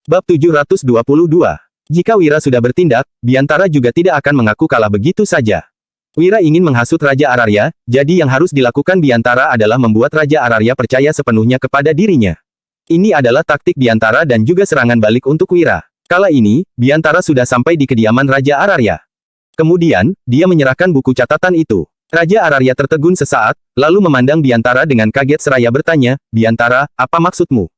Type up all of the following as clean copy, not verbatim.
Bab 722. Jika Wira sudah bertindak, Biantara juga tidak akan mengaku kalah begitu saja. Wira ingin menghasut Raja Ararya, jadi yang harus dilakukan Biantara adalah membuat Raja Ararya percaya sepenuhnya kepada dirinya. Ini adalah taktik Biantara dan juga serangan balik untuk Wira. Kala ini, Biantara sudah sampai di kediaman Raja Ararya. Kemudian, dia menyerahkan buku catatan itu. Raja Ararya tertegun sesaat, lalu memandang Biantara dengan kaget seraya bertanya, "Biantara, apa maksudmu?"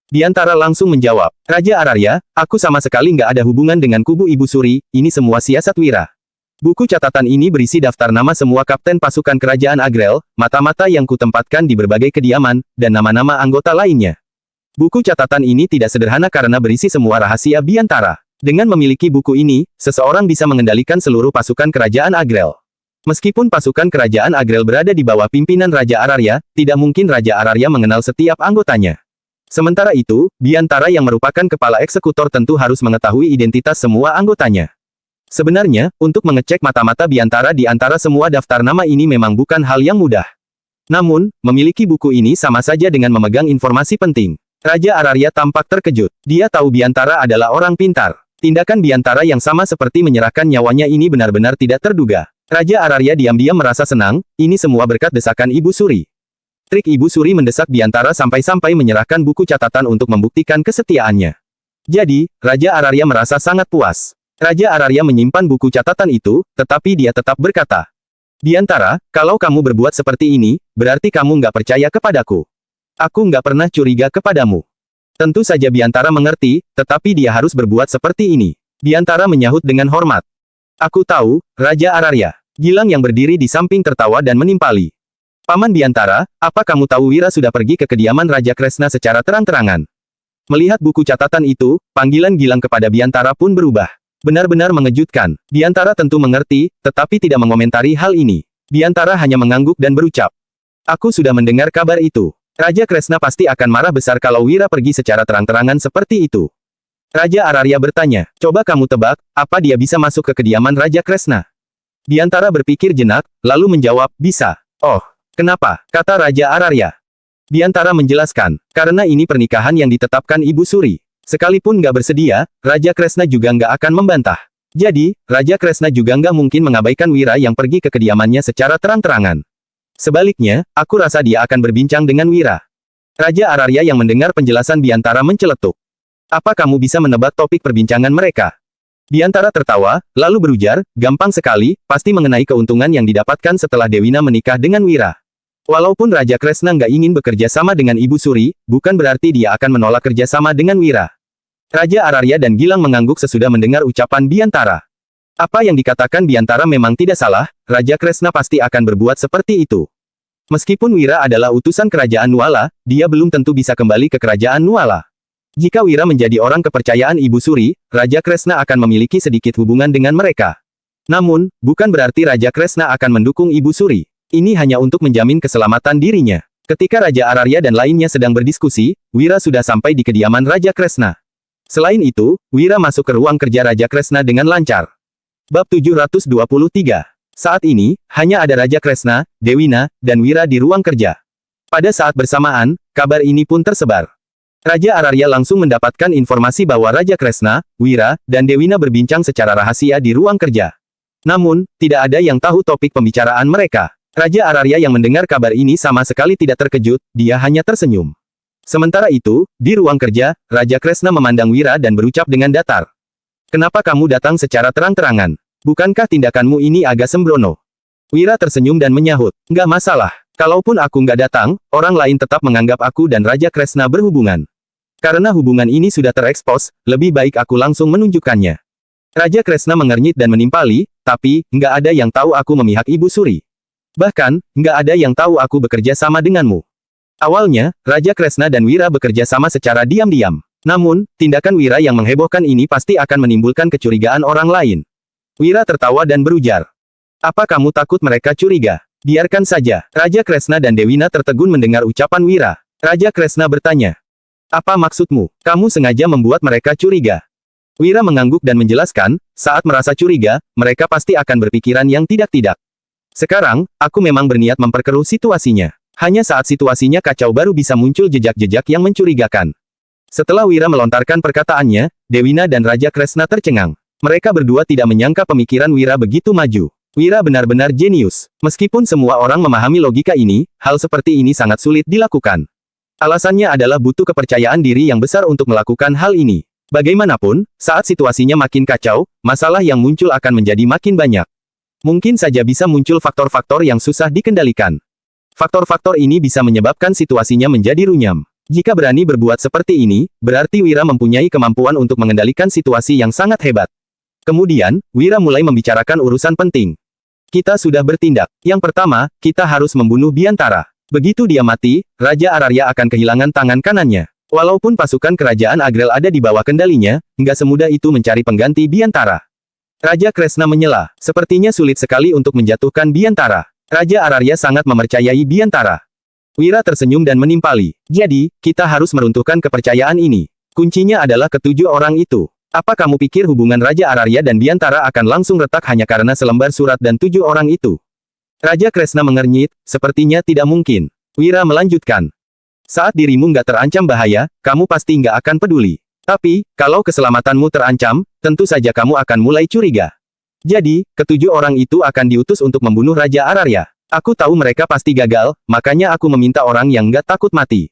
Biantara langsung menjawab, "Raja Ararya, aku sama sekali nggak ada hubungan dengan kubu Ibu Suri, ini semua siasat Wira." Buku catatan ini berisi daftar nama semua kapten pasukan kerajaan Agrel, mata-mata yang kutempatkan di berbagai kediaman, dan nama-nama anggota lainnya. Buku catatan ini tidak sederhana karena berisi semua rahasia Biantara. Dengan memiliki buku ini, seseorang bisa mengendalikan seluruh pasukan kerajaan Agrel. Meskipun pasukan kerajaan Agrel berada di bawah pimpinan Raja Ararya, tidak mungkin Raja Ararya mengenal setiap anggotanya. Sementara itu, Biantara yang merupakan kepala eksekutor tentu harus mengetahui identitas semua anggotanya. Sebenarnya, untuk mengecek mata-mata Biantara di antara semua daftar nama ini memang bukan hal yang mudah. Namun, memiliki buku ini sama saja dengan memegang informasi penting. Raja Ararya tampak terkejut. Dia tahu Biantara adalah orang pintar. Tindakan Biantara yang sama seperti menyerahkan nyawanya ini benar-benar tidak terduga. Raja Ararya diam-diam merasa senang, ini semua berkat desakan Ibu Suri. Trik Ibu Suri mendesak Biantara sampai-sampai menyerahkan buku catatan untuk membuktikan kesetiaannya. Jadi, Raja Ararya merasa sangat puas. Raja Ararya menyimpan buku catatan itu, tetapi dia tetap berkata, "Biantara, kalau kamu berbuat seperti ini, berarti kamu nggak percaya kepadaku. Aku nggak pernah curiga kepadamu." Tentu saja Biantara mengerti, tetapi dia harus berbuat seperti ini. Biantara menyahut dengan hormat. "Aku tahu, Raja Ararya." Gilang yang berdiri di samping tertawa dan menimpali. "Paman Biantara, apa kamu tahu Wira sudah pergi ke kediaman Raja Kresna secara terang-terangan?" Melihat buku catatan itu, panggilan Gilang kepada Biantara pun berubah. Benar-benar mengejutkan. Biantara tentu mengerti, tetapi tidak mengomentari hal ini. Biantara hanya mengangguk dan berucap, "Aku sudah mendengar kabar itu. Raja Kresna pasti akan marah besar kalau Wira pergi secara terang-terangan seperti itu." Raja Ararya bertanya, "Coba kamu tebak, apa dia bisa masuk ke kediaman Raja Kresna?" Biantara berpikir jenak, lalu menjawab, "Bisa." "Oh. Kenapa?" kata Raja Ararya. Biantara menjelaskan, "Karena ini pernikahan yang ditetapkan Ibu Suri. Sekalipun nggak bersedia, Raja Kresna juga nggak akan membantah. Jadi, Raja Kresna juga nggak mungkin mengabaikan Wira yang pergi ke kediamannya secara terang-terangan. Sebaliknya, aku rasa dia akan berbincang dengan Wira." Raja Ararya yang mendengar penjelasan Biantara menceletuk. "Apa kamu bisa menebak topik perbincangan mereka?" Biantara tertawa, lalu berujar, "Gampang sekali, pasti mengenai keuntungan yang didapatkan setelah Dewina menikah dengan Wira. Walaupun Raja Kresna nggak ingin bekerja sama dengan Ibu Suri, bukan berarti dia akan menolak kerja sama dengan Wira." Raja Ararya dan Gilang mengangguk sesudah mendengar ucapan Biantara. Apa yang dikatakan Biantara memang tidak salah, Raja Kresna pasti akan berbuat seperti itu. Meskipun Wira adalah utusan kerajaan Nuala, dia belum tentu bisa kembali ke kerajaan Nuala. Jika Wira menjadi orang kepercayaan Ibu Suri, Raja Kresna akan memiliki sedikit hubungan dengan mereka. Namun, bukan berarti Raja Kresna akan mendukung Ibu Suri. Ini hanya untuk menjamin keselamatan dirinya. Ketika Raja Ararya dan lainnya sedang berdiskusi, Wira sudah sampai di kediaman Raja Kresna. Selain itu, Wira masuk ke ruang kerja Raja Kresna dengan lancar. Bab 723. Saat ini, hanya ada Raja Kresna, Dewina, dan Wira di ruang kerja. Pada saat bersamaan, kabar ini pun tersebar. Raja Ararya langsung mendapatkan informasi bahwa Raja Kresna, Wira, dan Dewina berbincang secara rahasia di ruang kerja. Namun, tidak ada yang tahu topik pembicaraan mereka. Raja Ararya yang mendengar kabar ini sama sekali tidak terkejut, dia hanya tersenyum. Sementara itu, di ruang kerja, Raja Kresna memandang Wira dan berucap dengan datar. "Kenapa kamu datang secara terang-terangan? Bukankah tindakanmu ini agak sembrono?" Wira tersenyum dan menyahut, "Nggak masalah. Kalaupun aku nggak datang, orang lain tetap menganggap aku dan Raja Kresna berhubungan. Karena hubungan ini sudah terekspos, lebih baik aku langsung menunjukkannya." Raja Kresna mengernyit dan menimpali, "Tapi, nggak ada yang tahu aku memihak Ibu Suri. Bahkan, nggak ada yang tahu aku bekerja sama denganmu." Awalnya, Raja Kresna dan Wira bekerja sama secara diam-diam. Namun, tindakan Wira yang menghebohkan ini pasti akan menimbulkan kecurigaan orang lain. Wira tertawa dan berujar, "Apa kamu takut mereka curiga? Biarkan saja." Raja Kresna dan Dewina tertegun mendengar ucapan Wira. Raja Kresna bertanya, "Apa maksudmu? Kamu sengaja membuat mereka curiga?" Wira mengangguk dan menjelaskan, "Saat merasa curiga, mereka pasti akan berpikiran yang tidak-tidak. Sekarang, aku memang berniat memperkeruh situasinya. Hanya saat situasinya kacau baru bisa muncul jejak-jejak yang mencurigakan." Setelah Wira melontarkan perkataannya, Dewina dan Raja Kresna tercengang. Mereka berdua tidak menyangka pemikiran Wira begitu maju. Wira benar-benar jenius. Meskipun semua orang memahami logika ini, hal seperti ini sangat sulit dilakukan. Alasannya adalah butuh kepercayaan diri yang besar untuk melakukan hal ini. Bagaimanapun, saat situasinya makin kacau, masalah yang muncul akan menjadi makin banyak. Mungkin saja bisa muncul faktor-faktor yang susah dikendalikan. Faktor-faktor ini bisa menyebabkan situasinya menjadi runyam. Jika berani berbuat seperti ini, berarti Wira mempunyai kemampuan untuk mengendalikan situasi yang sangat hebat. Kemudian, Wira mulai membicarakan urusan penting. Kita sudah bertindak. Yang pertama, kita harus membunuh Biantara. Begitu dia mati, Raja Ararya akan kehilangan tangan kanannya. Walaupun pasukan kerajaan Agrel ada di bawah kendalinya, nggak semudah itu mencari pengganti Biantara. Raja Kresna menyela. Sepertinya sulit sekali untuk menjatuhkan Biantara. Raja Ararya sangat mempercayai Biantara. Wira tersenyum dan menimpali. Jadi, kita harus meruntuhkan kepercayaan ini. Kuncinya adalah ketujuh orang itu. Apa kamu pikir hubungan Raja Ararya dan Biantara akan langsung retak hanya karena selembar surat dan 7 orang itu? Raja Kresna mengernyit, sepertinya tidak mungkin. Wira melanjutkan. Saat dirimu nggak terancam bahaya, kamu pasti nggak akan peduli. Tapi, kalau keselamatanmu terancam, tentu saja kamu akan mulai curiga. Jadi, ketujuh orang itu akan diutus untuk membunuh Raja Ararya. Aku tahu mereka pasti gagal, makanya aku meminta orang yang nggak takut mati.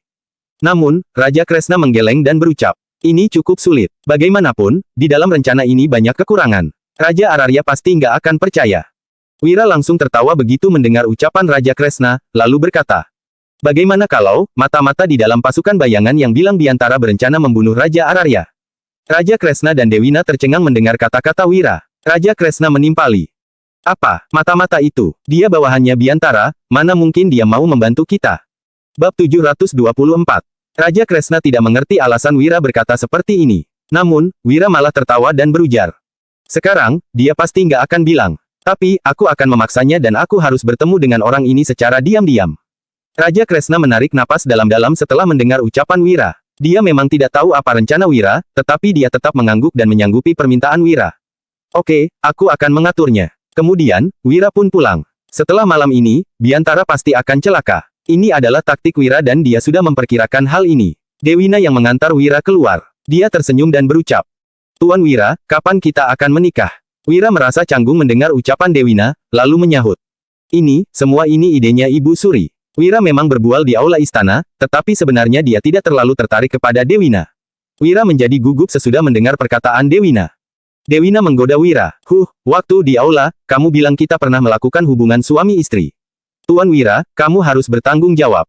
Namun, Raja Kresna menggeleng dan berucap. Ini cukup sulit. Bagaimanapun, di dalam rencana ini banyak kekurangan. Raja Ararya pasti nggak akan percaya. Wira langsung tertawa begitu mendengar ucapan Raja Kresna, lalu berkata. Bagaimana kalau, mata-mata di dalam pasukan bayangan yang bilang Biantara berencana membunuh Raja Ararya? Raja Kresna dan Dewina tercengang mendengar kata-kata Wira. Raja Kresna menimpali. Apa, mata-mata itu? Dia bawahannya Biantara, mana mungkin dia mau membantu kita? Bab 724. Raja Kresna tidak mengerti alasan Wira berkata seperti ini. Namun, Wira malah tertawa dan berujar. Sekarang, dia pasti nggak akan bilang. Tapi, aku akan memaksanya dan aku harus bertemu dengan orang ini secara diam-diam. Raja Kresna menarik napas dalam-dalam setelah mendengar ucapan Wira. Dia memang tidak tahu apa rencana Wira, tetapi dia tetap mengangguk dan menyanggupi permintaan Wira. Oke, aku akan mengaturnya. Kemudian, Wira pun pulang. Setelah malam ini, Biantara pasti akan celaka. Ini adalah taktik Wira dan dia sudah memperkirakan hal ini. Dewina yang mengantar Wira keluar. Dia tersenyum dan berucap. Tuan Wira, kapan kita akan menikah? Wira merasa canggung mendengar ucapan Dewina, lalu menyahut. Semua ini idenya Ibu Suri. Wira memang berbual di aula istana, tetapi sebenarnya dia tidak terlalu tertarik kepada Dewina. Wira menjadi gugup sesudah mendengar perkataan Dewina. Dewina menggoda Wira. Waktu di aula, kamu bilang kita pernah melakukan hubungan suami istri. Tuan Wira, kamu harus bertanggung jawab.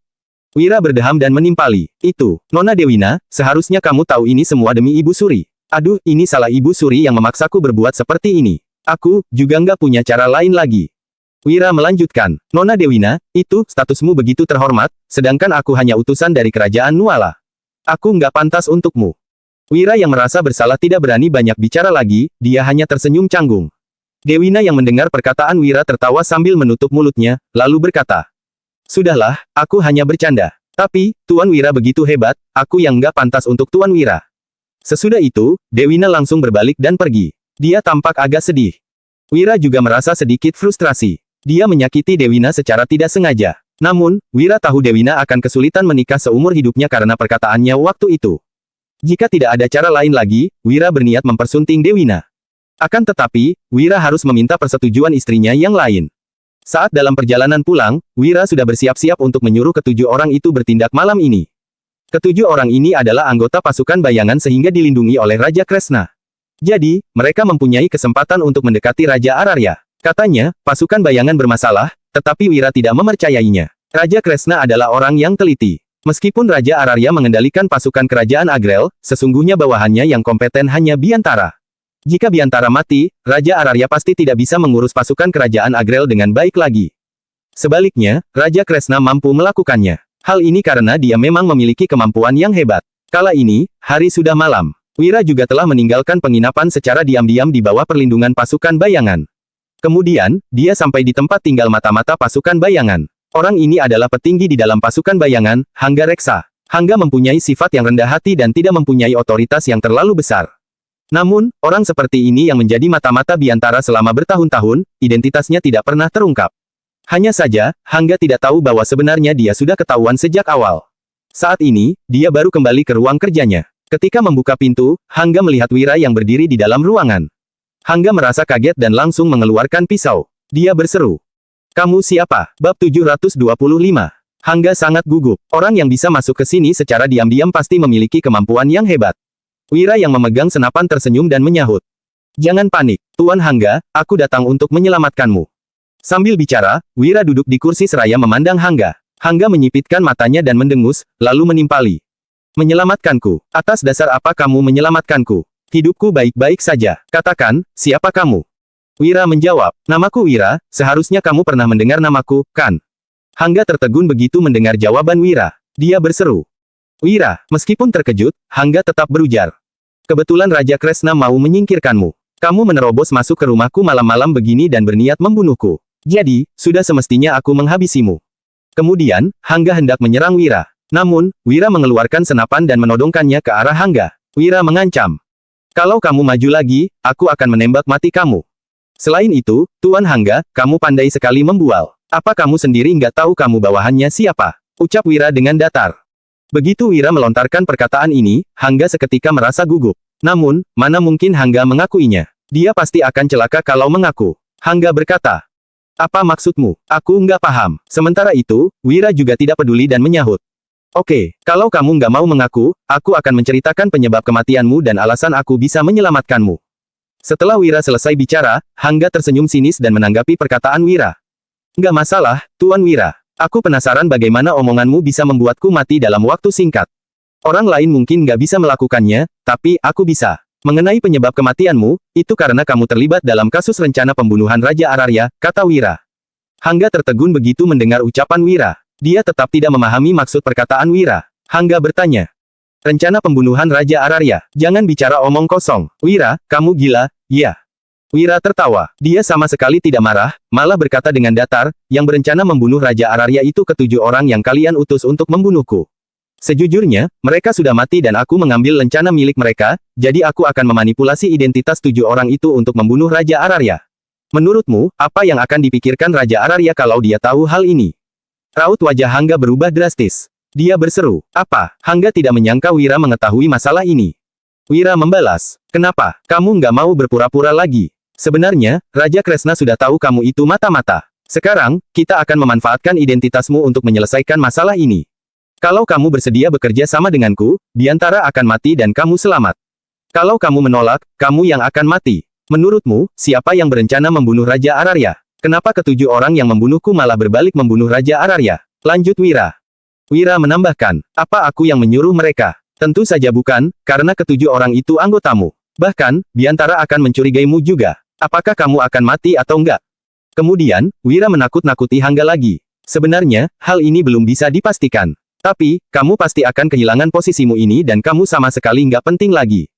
Wira berdeham dan menimpali. Itu, Nona Dewina, seharusnya kamu tahu ini semua demi Ibu Suri. Aduh, ini salah Ibu Suri yang memaksaku berbuat seperti ini. Aku, juga nggak punya cara lain lagi. Wira melanjutkan. Nona Dewina, itu, statusmu begitu terhormat, sedangkan aku hanya utusan dari kerajaan Nuala. Aku nggak pantas untukmu. Wira yang merasa bersalah tidak berani banyak bicara lagi, dia hanya tersenyum canggung. Dewina yang mendengar perkataan Wira tertawa sambil menutup mulutnya, lalu berkata. Sudahlah, aku hanya bercanda. Tapi, Tuan Wira begitu hebat, aku yang nggak pantas untuk Tuan Wira. Sesudah itu, Dewina langsung berbalik dan pergi. Dia tampak agak sedih. Wira juga merasa sedikit frustrasi. Dia menyakiti Dewina secara tidak sengaja. Namun, Wira tahu Dewina akan kesulitan menikah seumur hidupnya karena perkataannya waktu itu. Jika tidak ada cara lain lagi, Wira berniat mempersunting Dewina. Akan tetapi, Wira harus meminta persetujuan istrinya yang lain. Saat dalam perjalanan pulang, Wira sudah bersiap-siap untuk menyuruh ketujuh orang itu bertindak malam ini. Ketujuh orang ini adalah anggota pasukan bayangan sehingga dilindungi oleh Raja Kresna. Jadi, mereka mempunyai kesempatan untuk mendekati Raja Ararya. Katanya, pasukan bayangan bermasalah, tetapi Wira tidak mempercayainya. Raja Kresna adalah orang yang teliti. Meskipun Raja Ararya mengendalikan pasukan kerajaan Agrel, sesungguhnya bawahannya yang kompeten hanya Biantara. Jika Biantara mati, Raja Ararya pasti tidak bisa mengurus pasukan kerajaan Agrel dengan baik lagi. Sebaliknya, Raja Kresna mampu melakukannya. Hal ini karena dia memang memiliki kemampuan yang hebat. Kala ini, hari sudah malam. Wira juga telah meninggalkan penginapan secara diam-diam di bawah perlindungan pasukan bayangan. Kemudian, dia sampai di tempat tinggal mata-mata pasukan bayangan. Orang ini adalah petinggi di dalam pasukan bayangan, Hangga Reksa. Hangga mempunyai sifat yang rendah hati dan tidak mempunyai otoritas yang terlalu besar. Namun, orang seperti ini yang menjadi mata-mata Biantara selama bertahun-tahun, identitasnya tidak pernah terungkap. Hanya saja, Hangga tidak tahu bahwa sebenarnya dia sudah ketahuan sejak awal. Saat ini, dia baru kembali ke ruang kerjanya. Ketika membuka pintu, Hangga melihat Wira yang berdiri di dalam ruangan. Hangga merasa kaget dan langsung mengeluarkan pisau. Dia berseru. Kamu siapa? Bab 725. Hangga sangat gugup. Orang yang bisa masuk ke sini secara diam-diam pasti memiliki kemampuan yang hebat. Wira yang memegang senapan tersenyum dan menyahut. Jangan panik, Tuan Hangga, aku datang untuk menyelamatkanmu. Sambil bicara, Wira duduk di kursi seraya memandang Hangga. Hangga menyipitkan matanya dan mendengus, lalu menimpali. Menyelamatkanku. Atas dasar apa kamu menyelamatkanku? Hidupku baik-baik saja. Katakan, siapa kamu? Wira menjawab, namaku Wira, seharusnya kamu pernah mendengar namaku, kan? Hangga tertegun begitu mendengar jawaban Wira. Dia berseru. Wira, meskipun terkejut, Hangga tetap berujar. Kebetulan Raja Kresna mau menyingkirkanmu. Kamu menerobos masuk ke rumahku malam-malam begini dan berniat membunuhku. Jadi, sudah semestinya aku menghabisimu. Kemudian, Hangga hendak menyerang Wira. Namun, Wira mengeluarkan senapan dan menodongkannya ke arah Hangga. Wira mengancam. Kalau kamu maju lagi, aku akan menembak mati kamu. Selain itu, Tuan Hangga, kamu pandai sekali membual. Apa kamu sendiri nggak tahu kamu bawahannya siapa? Ucap Wira dengan datar. Begitu Wira melontarkan perkataan ini, Hangga seketika merasa gugup. Namun, mana mungkin Hangga mengakuinya. Dia pasti akan celaka kalau mengaku. Hangga berkata. Apa maksudmu? Aku nggak paham. Sementara itu, Wira juga tidak peduli dan menyahut. Oke, kalau kamu nggak mau mengaku, aku akan menceritakan penyebab kematianmu dan alasan aku bisa menyelamatkanmu. Setelah Wira selesai bicara, Hangga tersenyum sinis dan menanggapi perkataan Wira. Nggak masalah, Tuan Wira. Aku penasaran bagaimana omonganmu bisa membuatku mati dalam waktu singkat. Orang lain mungkin nggak bisa melakukannya, tapi aku bisa. Mengenai penyebab kematianmu, itu karena kamu terlibat dalam kasus rencana pembunuhan Raja Ararya, kata Wira. Hangga tertegun begitu mendengar ucapan Wira. Dia tetap tidak memahami maksud perkataan Wira. Hangga bertanya. Rencana pembunuhan Raja Ararya, jangan bicara omong kosong. Wira, kamu gila, ya. Wira tertawa. Dia sama sekali tidak marah, malah berkata dengan datar, yang berencana membunuh Raja Ararya itu ketujuh orang yang kalian utus untuk membunuhku. Sejujurnya, mereka sudah mati dan aku mengambil lencana milik mereka, jadi aku akan memanipulasi identitas tujuh orang itu untuk membunuh Raja Ararya. Menurutmu, apa yang akan dipikirkan Raja Ararya kalau dia tahu hal ini? Raut wajah Hangga berubah drastis. Dia berseru, apa? Hangga tidak menyangka Wira mengetahui masalah ini. Wira membalas, kenapa? Kamu nggak mau berpura-pura lagi? Sebenarnya, Raja Kresna sudah tahu kamu itu mata-mata. Sekarang, kita akan memanfaatkan identitasmu untuk menyelesaikan masalah ini. Kalau kamu bersedia bekerja sama denganku, Biantara akan mati dan kamu selamat. Kalau kamu menolak, kamu yang akan mati. Menurutmu, siapa yang berencana membunuh Raja Ararya? Kenapa ketujuh orang yang membunuhku malah berbalik membunuh Raja Ararya? Lanjut Wira. Wira menambahkan, apa aku yang menyuruh mereka? Tentu saja bukan, karena ketujuh orang itu anggotamu. Bahkan, Biantara akan mencurigaimu juga. Apakah kamu akan mati atau enggak? Kemudian, Wira menakut-nakuti Hangga lagi. Sebenarnya, hal ini belum bisa dipastikan. Tapi, kamu pasti akan kehilangan posisimu ini dan kamu sama sekali nggak penting lagi.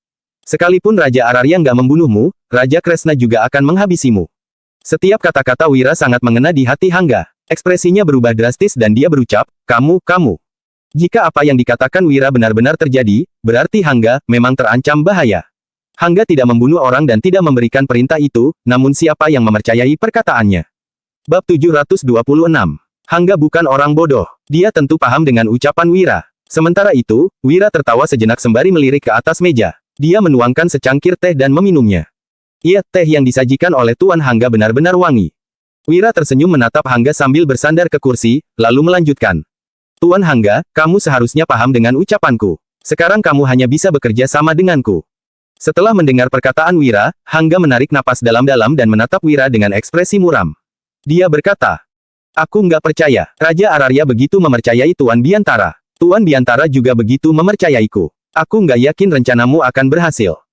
Sekalipun Raja Ararya nggak membunuhmu, Raja Kresna juga akan menghabisimu. Setiap kata-kata Wira sangat mengena di hati Hangga. Ekspresinya berubah drastis dan dia berucap, kamu. Jika apa yang dikatakan Wira benar-benar terjadi, berarti Hangga memang terancam bahaya. Hangga tidak membunuh orang dan tidak memberikan perintah itu, namun siapa yang mempercayai perkataannya? Bab 726. Hangga bukan orang bodoh. Dia tentu paham dengan ucapan Wira. Sementara itu, Wira tertawa sejenak sembari melirik ke atas meja. Dia menuangkan secangkir teh dan meminumnya. Iya, teh yang disajikan oleh Tuan Hangga benar-benar wangi. Wira tersenyum menatap Hangga sambil bersandar ke kursi, lalu melanjutkan. Tuan Hangga, kamu seharusnya paham dengan ucapanku. Sekarang kamu hanya bisa bekerja sama denganku. Setelah mendengar perkataan Wira, Hangga menarik napas dalam-dalam dan menatap Wira dengan ekspresi muram. Dia berkata, aku nggak percaya, Raja Ararya begitu mempercayai Tuan Biantara. Tuan Biantara juga begitu mempercayaiku. Aku nggak yakin rencanamu akan berhasil.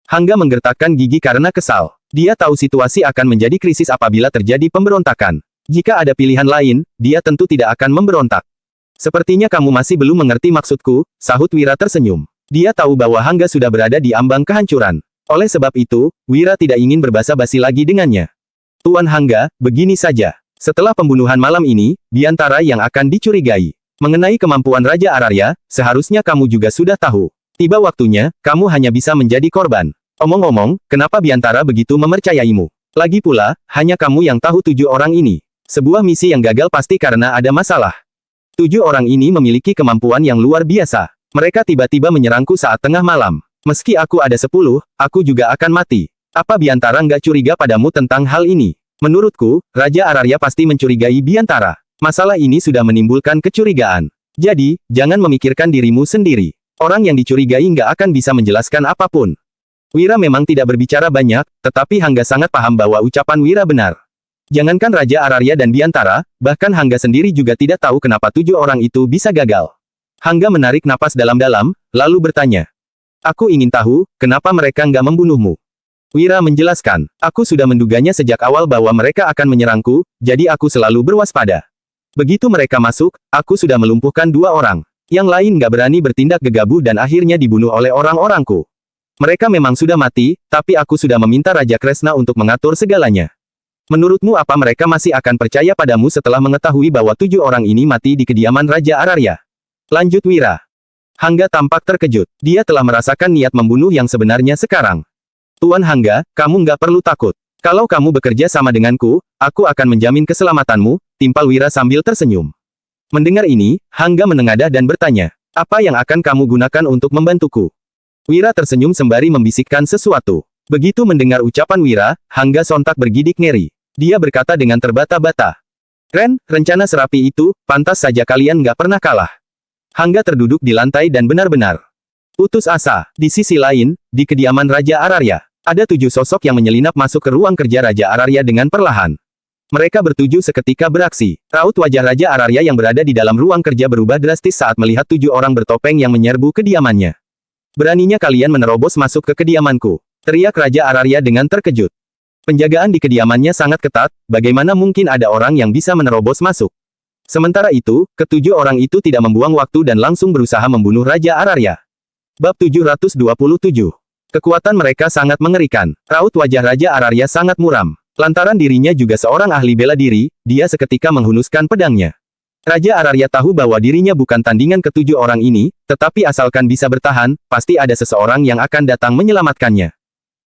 Hangga menggertakkan gigi karena kesal. Dia tahu situasi akan menjadi krisis apabila terjadi pemberontakan. Jika ada pilihan lain, dia tentu tidak akan memberontak. Sepertinya kamu masih belum mengerti maksudku, sahut Wira tersenyum. Dia tahu bahwa Hangga sudah berada di ambang kehancuran. Oleh sebab itu, Wira tidak ingin berbasa-basi lagi dengannya. Tuan Hangga, begini saja. Setelah pembunuhan malam ini, Biantara yang akan dicurigai. Mengenai kemampuan Raja Ararya, seharusnya kamu juga sudah tahu. Tiba waktunya, kamu hanya bisa menjadi korban. Omong-omong, kenapa Biantara begitu mempercayaimu? Lagi pula, hanya kamu yang tahu tujuh orang ini. Sebuah misi yang gagal pasti karena ada masalah. Tujuh orang ini memiliki kemampuan yang luar biasa. Mereka tiba-tiba menyerangku saat tengah malam. Meski aku ada 10, aku juga akan mati. Apa Biantara nggak curiga padamu tentang hal ini? Menurutku, Raja Araria pasti mencurigai Biantara. Masalah ini sudah menimbulkan kecurigaan. Jadi, jangan memikirkan dirimu sendiri. Orang yang dicurigai nggak akan bisa menjelaskan apapun. Wira memang tidak berbicara banyak, tetapi Hangga sangat paham bahwa ucapan Wira benar. Jangankan Raja Araria dan Biantara, bahkan Hangga sendiri juga tidak tahu kenapa 7 orang itu bisa gagal. Hangga menarik napas dalam-dalam, lalu bertanya. Aku ingin tahu, kenapa mereka nggak membunuhmu? Wira menjelaskan, aku sudah menduganya sejak awal bahwa mereka akan menyerangku, jadi aku selalu berwaspada. Begitu mereka masuk, aku sudah melumpuhkan 2 orang. Yang lain nggak berani bertindak gegabah dan akhirnya dibunuh oleh orang-orangku. Mereka memang sudah mati, tapi aku sudah meminta Raja Kresna untuk mengatur segalanya. Menurutmu apa mereka masih akan percaya padamu setelah mengetahui bahwa 7 orang ini mati di kediaman Raja Araria? Lanjut Wira. Hangga tampak terkejut. Dia telah merasakan niat membunuh yang sebenarnya sekarang. Tuan Hangga, kamu nggak perlu takut. Kalau kamu bekerja sama denganku, aku akan menjamin keselamatanmu, timpal Wira sambil tersenyum. Mendengar ini, Hangga menengadah dan bertanya, apa yang akan kamu gunakan untuk membantuku? Wira tersenyum sembari membisikkan sesuatu. Begitu mendengar ucapan Wira, Hangga sontak bergidik ngeri. Dia berkata dengan terbata-bata. Ren, rencana serapi itu, pantas saja kalian nggak pernah kalah. Hangga terduduk di lantai dan benar-benar putus asa. Di sisi lain, di kediaman Raja Araria, ada 7 sosok yang menyelinap masuk ke ruang kerja Raja Araria dengan perlahan. Mereka bertuju seketika beraksi. Raut wajah Raja Araria yang berada di dalam ruang kerja berubah drastis saat melihat 7 orang bertopeng yang menyerbu kediamannya. Beraninya kalian menerobos masuk ke kediamanku, teriak Raja Araria dengan terkejut. Penjagaan di kediamannya sangat ketat, bagaimana mungkin ada orang yang bisa menerobos masuk? Sementara itu, ke-7 orang itu tidak membuang waktu dan langsung berusaha membunuh Raja Araria. Bab 727. Kekuatan mereka sangat mengerikan. Raut wajah Raja Araria sangat muram. Lantaran dirinya juga seorang ahli bela diri, dia seketika menghunuskan pedangnya. Raja Araria tahu bahwa dirinya bukan tandingan ke-7 orang ini, tetapi asalkan bisa bertahan, pasti ada seseorang yang akan datang menyelamatkannya.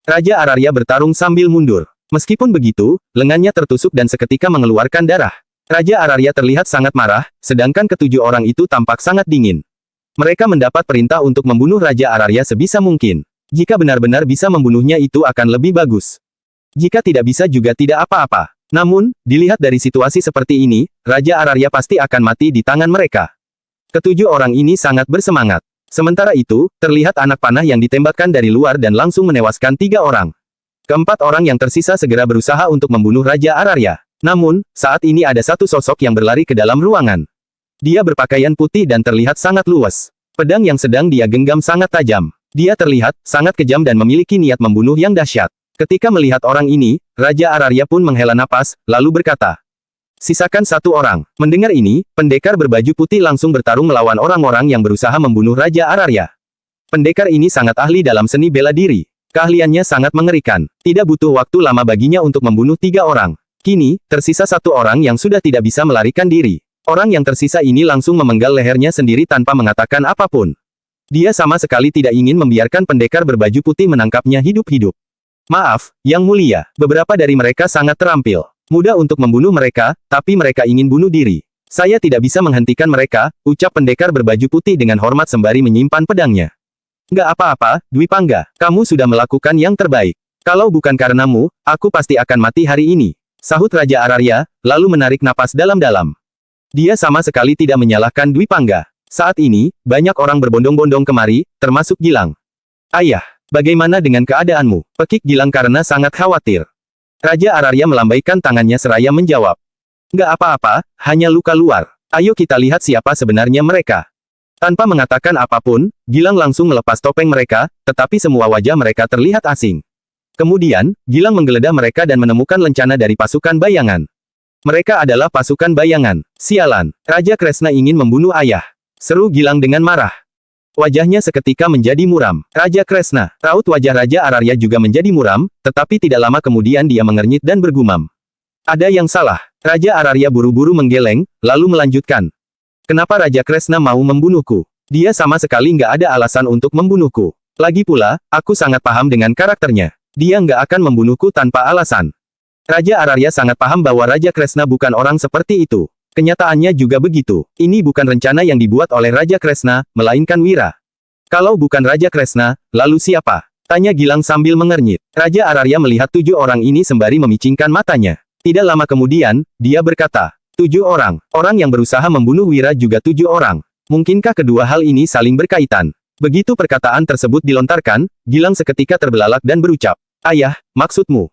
Raja Araria bertarung sambil mundur. Meskipun begitu, lengannya tertusuk dan seketika mengeluarkan darah. Raja Araria terlihat sangat marah, sedangkan ke-7 orang itu tampak sangat dingin. Mereka mendapat perintah untuk membunuh Raja Araria sebisa mungkin. Jika benar-benar bisa membunuhnya itu akan lebih bagus. Jika tidak bisa juga tidak apa-apa. Namun, dilihat dari situasi seperti ini, Raja Araria pasti akan mati di tangan mereka. Ke-7 orang ini sangat bersemangat. Sementara itu, terlihat anak panah yang ditembakkan dari luar dan langsung menewaskan 3 orang. Ke-4 orang yang tersisa segera berusaha untuk membunuh Raja Araria. Namun, saat ini ada satu sosok yang berlari ke dalam ruangan. Dia berpakaian putih dan terlihat sangat luwes. Pedang yang sedang dia genggam sangat tajam. Dia terlihat sangat kejam dan memiliki niat membunuh yang dahsyat. Ketika melihat orang ini, Raja Araria pun menghela napas, lalu berkata, sisakan 1 orang. Mendengar ini, pendekar berbaju putih langsung bertarung melawan orang-orang yang berusaha membunuh Raja Araria. Pendekar ini sangat ahli dalam seni bela diri. Keahliannya sangat mengerikan. Tidak butuh waktu lama baginya untuk membunuh 3 orang. Kini, tersisa 1 orang yang sudah tidak bisa melarikan diri. Orang yang tersisa ini langsung memenggal lehernya sendiri tanpa mengatakan apapun. Dia sama sekali tidak ingin membiarkan pendekar berbaju putih menangkapnya hidup-hidup. Maaf, Yang Mulia, beberapa dari mereka sangat terampil. Mudah untuk membunuh mereka, tapi mereka ingin bunuh diri. Saya tidak bisa menghentikan mereka, ucap pendekar berbaju putih dengan hormat sembari menyimpan pedangnya. Nggak apa-apa, Dwi Pangga, kamu sudah melakukan yang terbaik. Kalau bukan karenamu, aku pasti akan mati hari ini. Sahut Raja Araria, lalu menarik napas dalam-dalam. Dia sama sekali tidak menyalahkan Dwi Pangga. Saat ini, banyak orang berbondong-bondong kemari, termasuk Gilang. Ayah, bagaimana dengan keadaanmu? Pekik Gilang karena sangat khawatir. Raja Araria melambaikan tangannya seraya menjawab. Nggak apa-apa, hanya luka luar. Ayo kita lihat siapa sebenarnya mereka. Tanpa mengatakan apapun, Gilang langsung melepas topeng mereka, tetapi semua wajah mereka terlihat asing. Kemudian, Gilang menggeledah mereka dan menemukan lencana dari pasukan bayangan. Mereka adalah pasukan bayangan. Sialan, Raja Kresna ingin membunuh ayah. Seru Gilang dengan marah. Wajahnya seketika menjadi muram. Raja Kresna, raut wajah Raja Araria juga menjadi muram, tetapi tidak lama kemudian dia mengernyit dan bergumam. Ada yang salah. Raja Araria buru-buru menggeleng, lalu melanjutkan. Kenapa Raja Kresna mau membunuhku? Dia sama sekali nggak ada alasan untuk membunuhku. Lagi pula, aku sangat paham dengan karakternya. Dia nggak akan membunuhku tanpa alasan. Raja Araria sangat paham bahwa Raja Kresna bukan orang seperti itu. Kenyataannya juga begitu. Ini bukan rencana yang dibuat oleh Raja Kresna, melainkan Wira. Kalau bukan Raja Kresna, lalu siapa? Tanya Gilang sambil mengernyit. Raja Ararya melihat 7 orang ini sembari memicingkan matanya. Tidak lama kemudian, dia berkata, 7 orang. Orang yang berusaha membunuh Wira juga 7 orang. Mungkinkah kedua hal ini saling berkaitan? Begitu perkataan tersebut dilontarkan, Gilang seketika terbelalak dan berucap, "Ayah, maksudmu?"